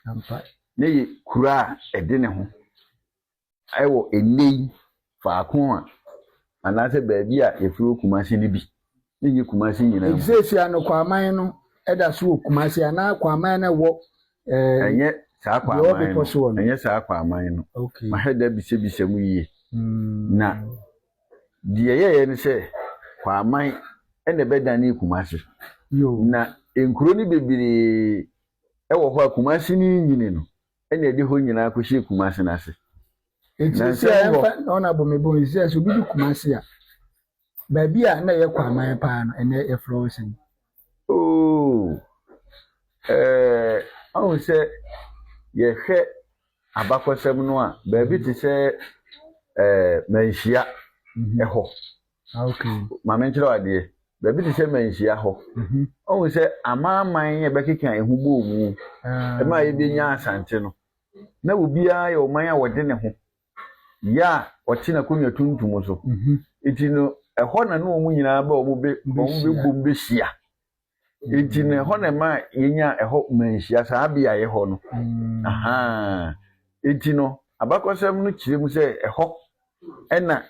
ampa ne kura ede ne ho ewo enei faako a anase baabi a yefuro Kumasi ne bi ne Kumasi nyina exesi ano kwaman no eda so Kumasi ana kwaman na wo enye saa kwaman no enye saa kwaman no okay maheda bise mu yie na die ye ne se kwaman ene beda ne Kumasi yo na enkuro ni bebiri ewo ho Kumasi ni nyine no ene de ho nyina akohye Kumasi na ase exesi ona bo me bo exesi obi Kumasi a baabi a na ye kwaman pa no ene e frozen oh I say ye hwe abakosem no a baabi ti se manhia eho okay ma menkyere wade baabi ti se manhia ho I say amaman ye bekekan ehu bo mu e ma ye bi nya asante no na obi a ye oman a wode ne ho ya oti na konwa tuntum so iti no eho na no mu nyina ba omu be bom be hia iti ne ho na ma yenya eho manhia saa bia ye ho no aha iti no abakosem no kirem se eho ena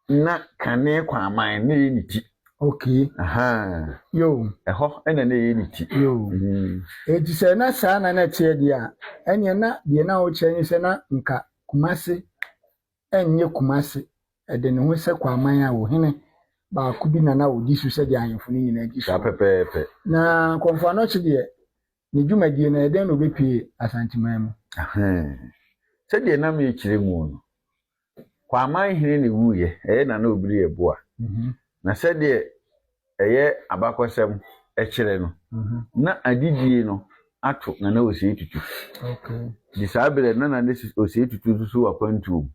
na kane kwaman na ye niti okay aha yo eho ena na ye niti yo eti se na saa na tie dia enya na de na o kyenye se na nka Kumasi enye Kumasi ede ne ho se kwaman a wo hene ba ku bi na odi su se de ahemfo ni nyina di sa pepepe na konfo no che de ne dwumadie na ede no bepie asanteman mu aha se de na me kiremu no kwaman hene ne wuye na obiri eboa na se de abakosem kire no na adidie no ato na osi tutu okay di sabere na osi tutu so akwantu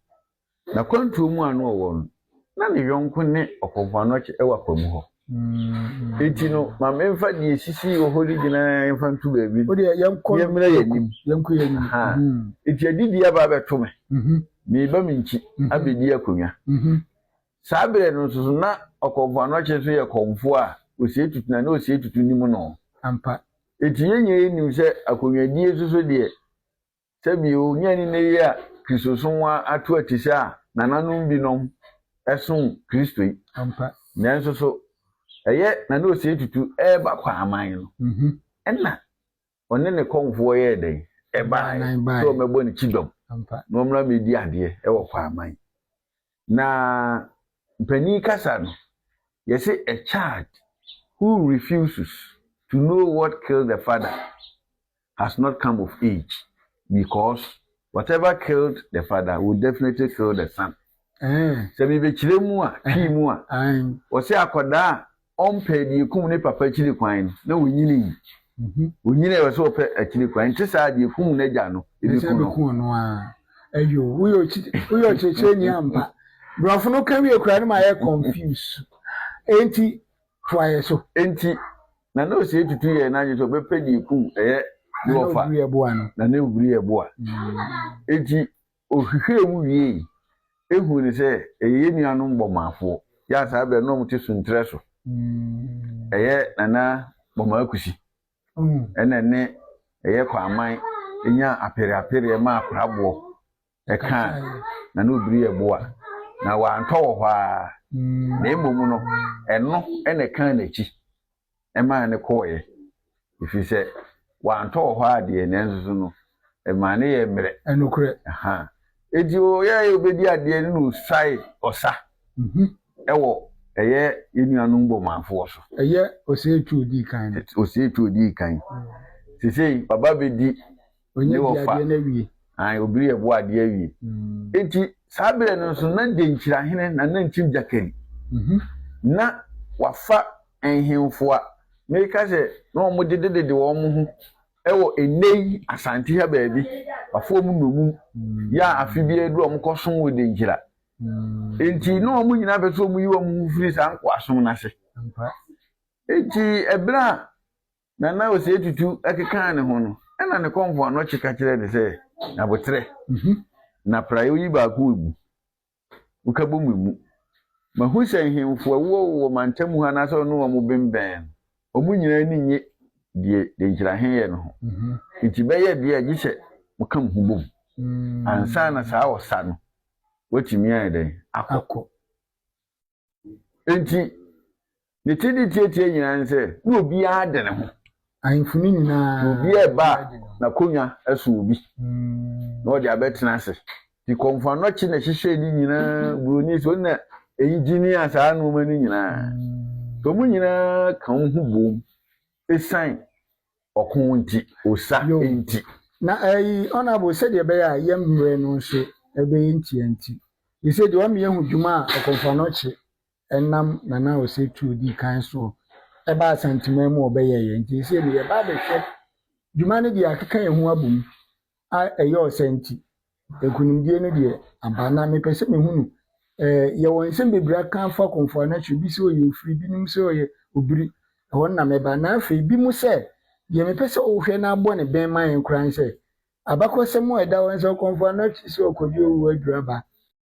na kwantu mu anu owo no na ne yonko ne okonfano che ewapamu ho eti no ma memfa die sisi ohori gina emfa ntu baabi o de yanko yemra yanim yanko yanim ha eti adidi aba beto me me ba minchi abedi akonya sabere no so na okonfano che so ye konfo a osi tutu na osi tutu nim no ampa eti yenye nim se akonya die so de sabi o nyani ne ya kristosunwa atu atisa nananum binom esun Kristo ampa nanso so na osi tutu ba kwa aman no enna onne ne konfo ye den ba so mebo ne chidom ampa no mra medi ade wo kwa aman na mpani kasa no say a child who refuses to know what killed the father has not come of age, because whatever killed the father will definitely kill the son. Se be chiremu a pimu a o se akoda ompe di kum ne papa chiri kwan na wonyini wonyini e so pe achiri kwan nti sa di kum na gya no ebi kum no a ayo uyo cheche ni ampa brofo no kan wi ekura no ma ye confuse enti try so enti na no se tutu ye na so be pe di kum ni ofa na ne obiri eboa enti ohwehwe mu wie ehu ni se eye nuanu mbomafo ya sa be no mti suntre so nana boma akusi ene kwaman enya apere ma aprabo eka na no obiri eboa na wa anto wo hwa na ebomu no eno ene kan na chi ema ne koye ifi se wa anto wo hwa de enenzo no ema ne ye mere enokure aha edi o ye obedi ade no sai osa ewo yenuanu mbomafo so osetu odi kan sisei baba bedi onye ade na wie obiri ebo ade awie enti sabere no so na de nkyira hene na ntim jakani na wafa enhemfo a meka se na omo dedede wo mo ho ewo enei asante ha baabi wafo mu nomu ya afibie du omo koson wo de nkyira enti no omo nyina beto omo yiwo mu firi sa nko asom na se enti ebra na ose tutu akeka ne ho no na ne konfo ano chika kire de se na botre na prayo yi ba ku ebu ukabo mu mahu se hemfo wo mantamu ha na so no omo bemben omo nyina ni nye de nkyira hen ye no enti be ye de agise mokam hubom ansa na saa osa no wotimi ayi den akọ enti ne tidi tietie nyina nse na obi a de ne ho ahemfuni nyinaa obi e ba na konya eso obi na odi abetena ase di konfano chi na hihye ni nyina broni so na engineer saa no mani nyina to mu nyina kan hu bom esan okon nti osa enti na honorable said ye be ya yemre no so ebe nti you said you want me hu dwuma konfano chi enam na o say true di kan so eba santima mu obeye nti say me ye ba be hwe dwuma ne di akeka ye hu abum a eyo senti ekunimdie ne de abana me pese me hunu ye won se bebra kan fa konfano chi bi so ye free bi nim so ye obiri won na me ba na afi bi mu se ye me pese o hwe na abo ne ben man kran se abakosem o eda won se konfano chi so okoji owu aduraba